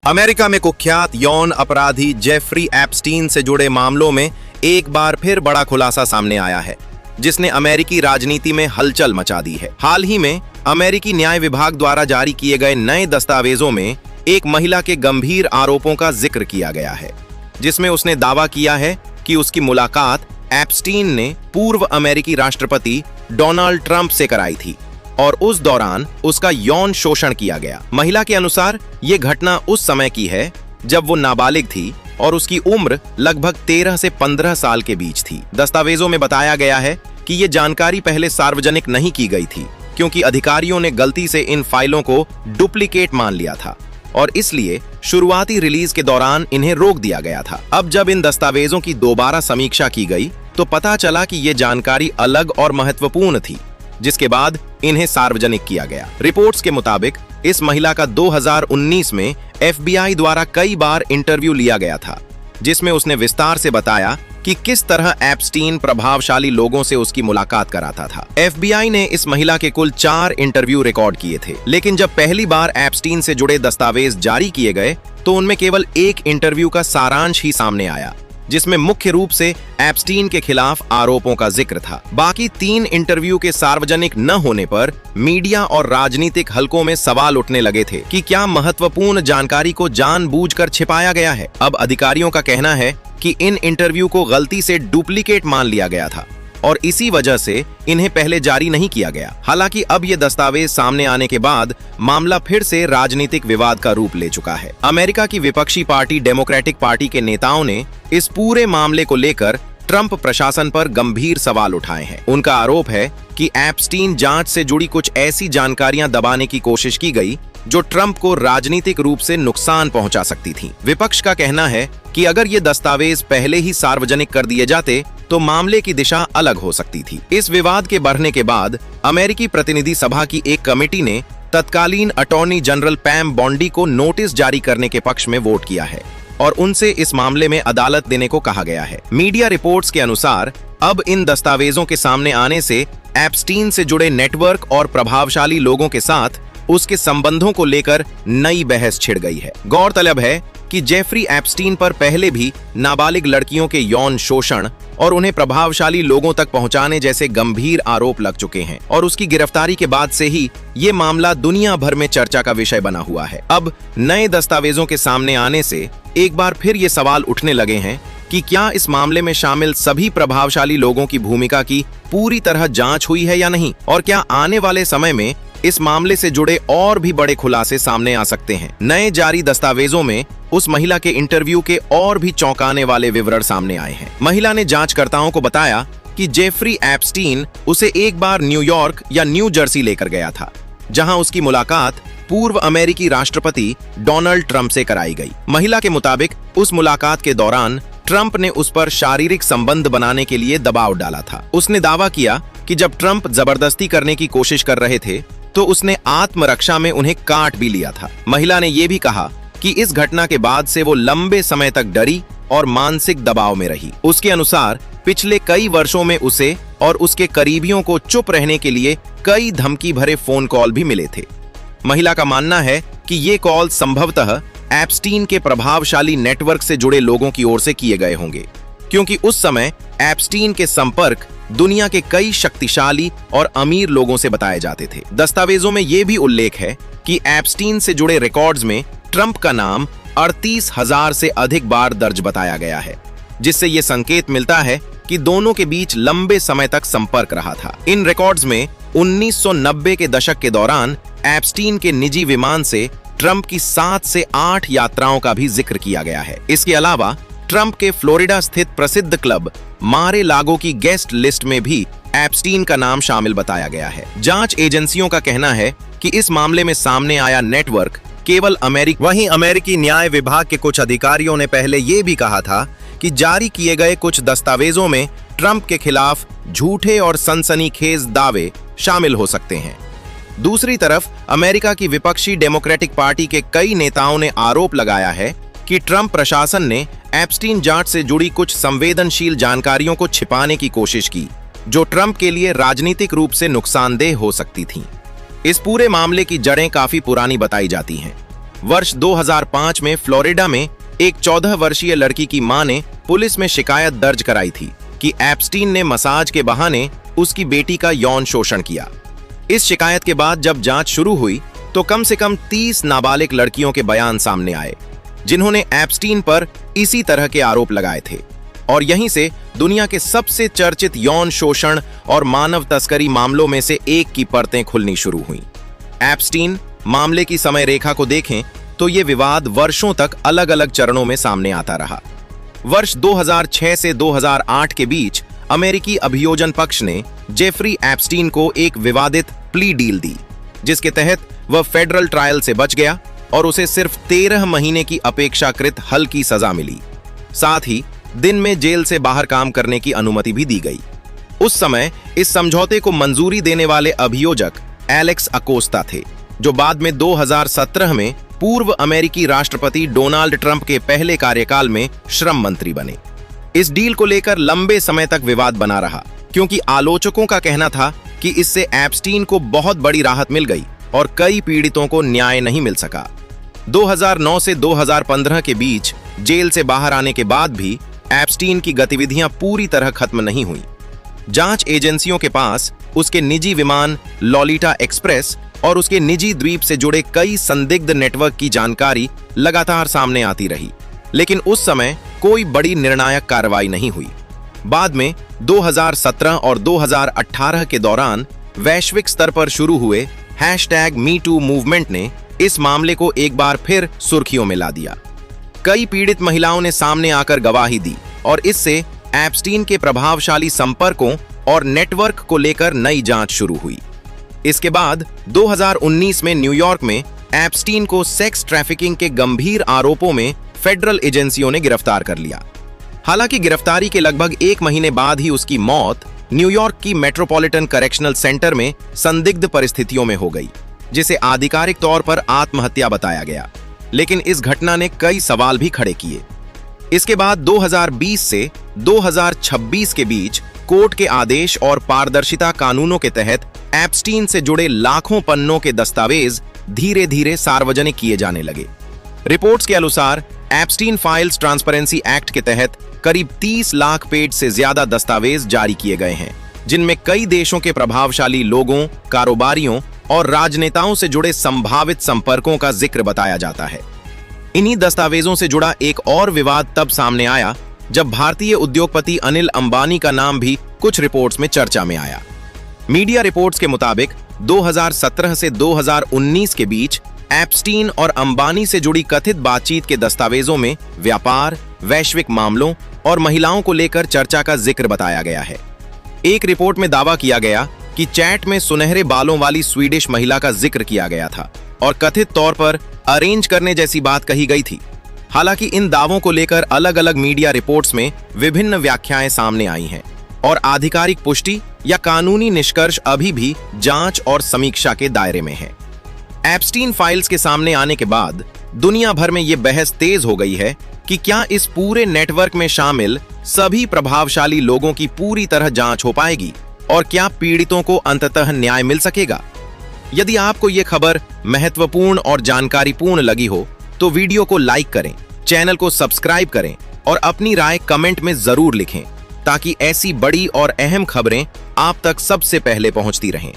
America में कुख्यात यौन अपराधी जेफरी एप्स्टीन से जुड़े मामलों में एक बार फिर बड़ा खुलासा सामने आया है, जिसने अमेरिकी राजनीति में हलचल मचा दी है। हाल ही में अमेरिकी न्याय विभाग द्वारा जारी किए गए नए दस्तावेजों में एक महिला के गंभीर आरोपों का जिक्र किया गया है, जिसमें उसने दावा किया है कि उसकी मुलाकात एप्स्टीन ने पूर्व अमेरिकी राष्ट्रपति डोनाल्ड ट्रंप से कराई थी और उस दौरान उसका यौन शोषण किया गया। महिला के अनुसार ये घटना उस समय की है जब वो नाबालिग थी और उसकी उम्र लगभग 13 से 15 साल के बीच थी। दस्तावेजों में बताया गया है कि ये जानकारी पहले सार्वजनिक नहीं की गई थी, क्योंकि अधिकारियों ने गलती से इन फाइलों को डुप्लीकेट मान लिया था और इसलिए शुरुआती रिलीज के दौरान इन्हें रोक दिया गया था। अब जब इन दस्तावेजों की दोबारा समीक्षा की गई तो पता चला कि ये जानकारी अलग और महत्वपूर्ण थी, जिसके बाद इन्हें सार्वजनिक किया गया। रिपोर्ट्स के मुताबिक इस महिला का 2019 में FBI द्वारा कई बार इंटरव्यू लिया गया था, जिसमें उसने विस्तार से बताया कि किस तरह एप्स्टीन प्रभावशाली लोगों से उसकी मुलाकात कराता था। FBI ने इस महिला के कुल 4 इंटरव्यू रिकॉर्ड किए थे, लेकिन जब पहली बार एप्स्टीन से जुड़े दस्तावेज जारी किए गए तो उनमें केवल एक इंटरव्यू का सारांश ही सामने आया, जिसमें मुख्य रूप से एप्स्टीन के खिलाफ आरोपों का जिक्र था। बाकी 3 इंटरव्यू के सार्वजनिक न होने पर मीडिया और राजनीतिक हलकों में सवाल उठने लगे थे कि क्या महत्वपूर्ण जानकारी को जानबूझकर छिपाया गया है। अब अधिकारियों का कहना है कि इन इंटरव्यू को गलती से डुप्लीकेट मान लिया गया था और इसी वजह से इन्हें पहले जारी नहीं किया गया। हालांकि अब ये दस्तावेज सामने आने के बाद मामला फिर से राजनीतिक विवाद का रूप ले चुका है। अमेरिका की विपक्षी पार्टी डेमोक्रेटिक पार्टी के नेताओं ने इस पूरे मामले को लेकर ट्रंप प्रशासन पर गंभीर सवाल उठाए हैं। उनका आरोप है कि एप्स्टीन जांच से जुड़ी कुछ ऐसी जानकारियां दबाने की कोशिश की गई जो ट्रंप को राजनीतिक रूप से नुकसान पहुंचा सकती थी। विपक्ष का कहना है कि अगर ये दस्तावेज पहले ही सार्वजनिक कर दिए जाते तो मामले की दिशा अलग हो सकती थी। इस विवाद के बढ़ने के बाद अमेरिकी प्रतिनिधि सभा की एक कमेटी ने तत्कालीन अटॉर्नी जनरल पैम बॉन्डी को नोटिस जारी करने के पक्ष में वोट किया है और उनसे इस मामले में अदालत देने को कहा गया है। मीडिया रिपोर्ट्स के अनुसार अब इन दस्तावेजों के सामने आने से एप्स्टीन से जुड़े नेटवर्क और प्रभावशाली लोगों के साथ उसके संबंधों को लेकर नई बहस छिड़ गई है। गौरतलब है कि जेफरी एप्स्टीन पर पहले भी नाबालिग लड़कियों के यौन शोषण और उन्हें प्रभावशाली लोगों तक पहुंचाने जैसे गंभीर आरोप लग चुके हैं और उसकी गिरफ्तारी के बाद से ही ये मामला दुनिया भर में चर्चा का विषय बना हुआ है। अब नए दस्तावेजों के सामने आने से एक बार फिर ये सवाल उठने लगे हैं कि क्या इस मामले में शामिल सभी प्रभावशाली लोगों की भूमिका की पूरी तरह जांच हुई है या नहीं, और क्या आने वाले समय में इस मामले से जुड़े और भी बड़े खुलासे सामने आ सकते हैं। नए जारी दस्तावेजों में उस महिला के इंटरव्यू के और भी चौंकाने वाले विवरण सामने आए हैं। महिला ने जांचकर्ताओं को बताया कि जेफरी एप्स्टीन उसे एक बार न्यूयॉर्क या न्यू जर्सी लेकर गया था, जहां उसकी मुलाकात पूर्व अमेरिकी राष्ट्रपति डोनाल्ड ट्रंप से कराई गई। महिला के मुताबिक उस मुलाकात के दौरान ट्रंप ने उस पर शारीरिक संबंध बनाने के लिए दबाव डाला था। उसने दावा किया कि जब ट्रंप जबरदस्ती करने की कोशिश कर रहे थे तो उसने आत्मरक्षा में उन्हें काट भी लिया था। महिला ने यह भी कहा कि इस घटना के बाद से वो लंबे समय तक डरी और मानसिक दबाव में रही। उसके अनुसार पिछले कई वर्षों में उसे और उसके करीबियों को चुप रहने के लिए कई धमकी भरे फोन कॉल भी मिले थे। महिला का मानना है कि ये कॉल संभवतः एप्स्टीन के प्रभावशाली नेटवर्क से जुड़े लोगों की ओर से किए गए होंगे, क्योंकि उस समय एप्स्टीन के संपर्क दुनिया के कई शक्तिशाली और अमीर लोगों से बताए जाते थे। दस्तावेजों में यह भी उल्लेख है कि एप्स्टीन से जुड़े रिकॉर्ड्स में ट्रंप का नाम 38,000 से अधिक बार दर्ज बताया गया है, जिससे यह संकेत मिलता है कि दोनों के बीच लंबे समय तक संपर्क रहा था। इन रिकॉर्ड्स में 1990 के दशक के दौरान एप्स्टीन के निजी विमान से ट्रंप की 7 से 8 यात्राओं का भी जिक्र किया गया है। इसके अलावा ट्रंप के फ्लोरिडा स्थित प्रसिद्ध क्लब मारे लागो की गेस्ट लिस्ट में भी एप्स्टीन का नाम शामिल बताया गया है। जांच एजेंसियों का कहना है कि इस मामले में सामने आया नेटवर्क केवल वहीं अमेरिकी न्याय विभाग के कुछ अधिकारियों ने पहले ये भी कहा था कि जारी किए गए कुछ दस्तावेजों में ट्रंप के खिलाफ झूठे और सनसनीखेज दावे शामिल हो सकते हैं। दूसरी तरफ अमेरिका की विपक्षी डेमोक्रेटिक पार्टी के कई नेताओं ने आरोप लगाया है कि ट्रंप प्रशासन ने एप्स्टीन जांच से जुड़ी कुछ संवेदनशील जानकारियों को छिपाने की कोशिश की, जो ट्रंप के लिए राजनीतिक रूप से नुकसानदेह हो सकती थीं। इस पूरे मामले की जड़ें काफी पुरानी बताई जाती हैं। वर्ष 2005 में फ्लोरिडा में एक 14 वर्षीय लड़की की मां ने पुलिस में शिकायत दर्ज कराई थी कि एप्स्टीन ने मसाज के बहाने उसकी बेटी का यौन शोषण किया। इस शिकायत के बाद जब जांच शुरू हुई तो कम से कम 30 नाबालिग लड़कियों के बयान सामने आए जिन्होंने एप्स्टीन पर इसी तरह के आरोप लगाए थे, और यहीं से दुनिया के सबसे चर्चित यौन शोषण और मानव तस्करी मामलों में से एक की परतें खुलनी शुरू हुईं। एप्स्टीन मामले की समय रेखा को देखें तो ये विवाद वर्षों तक अलग अलग चरणों में सामने आता रहा। वर्ष 2006 से 2008 के बीच अमेरिकी अभियोजन पक्ष ने जेफरी एप्स्टीन को एक विवादित प्ली डील दी, जिसके तहत वह फेडरल ट्रायल से बच गया और उसे सिर्फ 13 महीने की अपेक्षाकृत हल्की सजा मिली। साथ ही दिन में जेल से बाहर काम करने की अनुमति भी दी गई। उस समय इस समझौते को मंजूरी देने वाले अभियोजक एलेक्स अकोस्टा थे, जो बाद में 2017 में पूर्व अमेरिकी राष्ट्रपति डोनाल्ड ट्रंप के पहले कार्यकाल में श्रम मंत्री बने। इस डील को लेकर लंबे समय तक विवाद बना रहा, क्योंकि आलोचकों का कहना था कि इससे एप्स्टीन को बहुत बड़ी राहत मिल गई और कई पीड़ितों को न्याय नहीं मिल सका। 2009 से 2015 के बीच जेल से बाहर आने के बाद भी एप्स्टीन की गतिविधियां पूरी तरह खत्म नहीं हुई। जांच एजेंसियों के पास उसके निजी विमान लॉलिटा एक्सप्रेस और उसके निजी द्वीप से जुड़े कई संदिग्ध नेटवर्क की जानकारी लगातार सामने आती रही, लेकिन उस समय कोई बड़ी निर्णायक कार्रवाई नहीं हुई। बाद में 2017 और 2018 के दौरान वैश्विक स्तर पर शुरू हुए #MeToo मूवमेंट ने इस मामले को एक बार फिर सुर्खियों में ला दिया। कई पीड़ित महिलाओं ने सामने आकर गवाही दी और इससे एप्स्टीन के प्रभावशाली संपर्कों और नेटवर्क को लेकर नई जांच शुरू हुई। इसके बाद 2019 में न्यूयॉर्क में एप्स्टीन को सेक्स ट्रैफिकिंग के गंभीर आरोपों में फेडरल एजेंसियों ने गिरफ्तार कर लिया। हालांकि गिरफ्तारी के लगभग 1 महीने बाद ही उसकी मौत न्यूयॉर्क की मेट्रोपॉलिटन करेक्शनल सेंटर में संदिग्ध परिस्थितियों में हो गई, जिसे आधिकारिक तौर पर आत्महत्या बताया गया। लेकिन इस घटना ने कई सवाल भी खड़े किए। इसके बाद 2020 से 2026 के बीच कोर्ट के आदेश और पारदर्शिता कानूनों के तहत एप्स्टीन से जुड़े लाखों पन्नों के दस्तावेज धीरे धीरे सार्वजनिक किए जाने लगे। रिपोर्ट्स के अनुसार एप्स्टीन फाइल्स ट्रांसपेरेंसी एक्ट के तहत करीब 30 लाख पेज से ज्यादा दस्तावेज जारी किए गए हैं, जिनमें कई देशों के प्रभावशाली लोगों, कारोबारियों और राजनेताओं से जुड़े संभावित संपर्कों का जिक्र बताया जाता है। इन्हीं दस्तावेजों से जुड़ा एक और विवाद तब सामने आया जब भारतीय उद्योगपति अनिल अंबानी का नाम भी कुछ रिपोर्ट्स में चर्चा में आया। मीडिया रिपोर्ट्स के मुताबिक 2017 से 2019 के बीच एप्स्टीन और अंबानी से जुड़ी कथित बातचीत के दस्तावेजों में व्यापार, वैश्विक मामलों और महिलाओं को लेकर चर्चा का जिक्र बताया गया है। एक रिपोर्ट में दावा किया गया कि चैट में सुनहरे बालों वाली स्वीडिश महिला का जिक्र किया गया था और कथित तौर पर अरेंज करने जैसी बात कही गई थी। हालांकि इन दावों को लेकर अलग अलग मीडिया रिपोर्ट्स में विभिन्न व्याख्याएं सामने आई हैं और आधिकारिक पुष्टि या कानूनी निष्कर्ष अभी भी जांच और समीक्षा के दायरे में है। एप्स्टीन फाइल्स के सामने आने के बाद दुनिया भर में ये बहस तेज हो गई है कि क्या इस पूरे नेटवर्क में शामिल सभी प्रभावशाली लोगों की पूरी तरह जांच हो पाएगी और क्या पीड़ितों को अंततः न्याय मिल सकेगा। यदि आपको ये खबर महत्वपूर्ण और जानकारीपूर्ण लगी हो तो वीडियो को लाइक करें, चैनल को सब्सक्राइब करें और अपनी राय कमेंट में जरूर लिखें ताकि ऐसी बड़ी और अहम खबरें आप तक सबसे पहले पहुंचती रहें।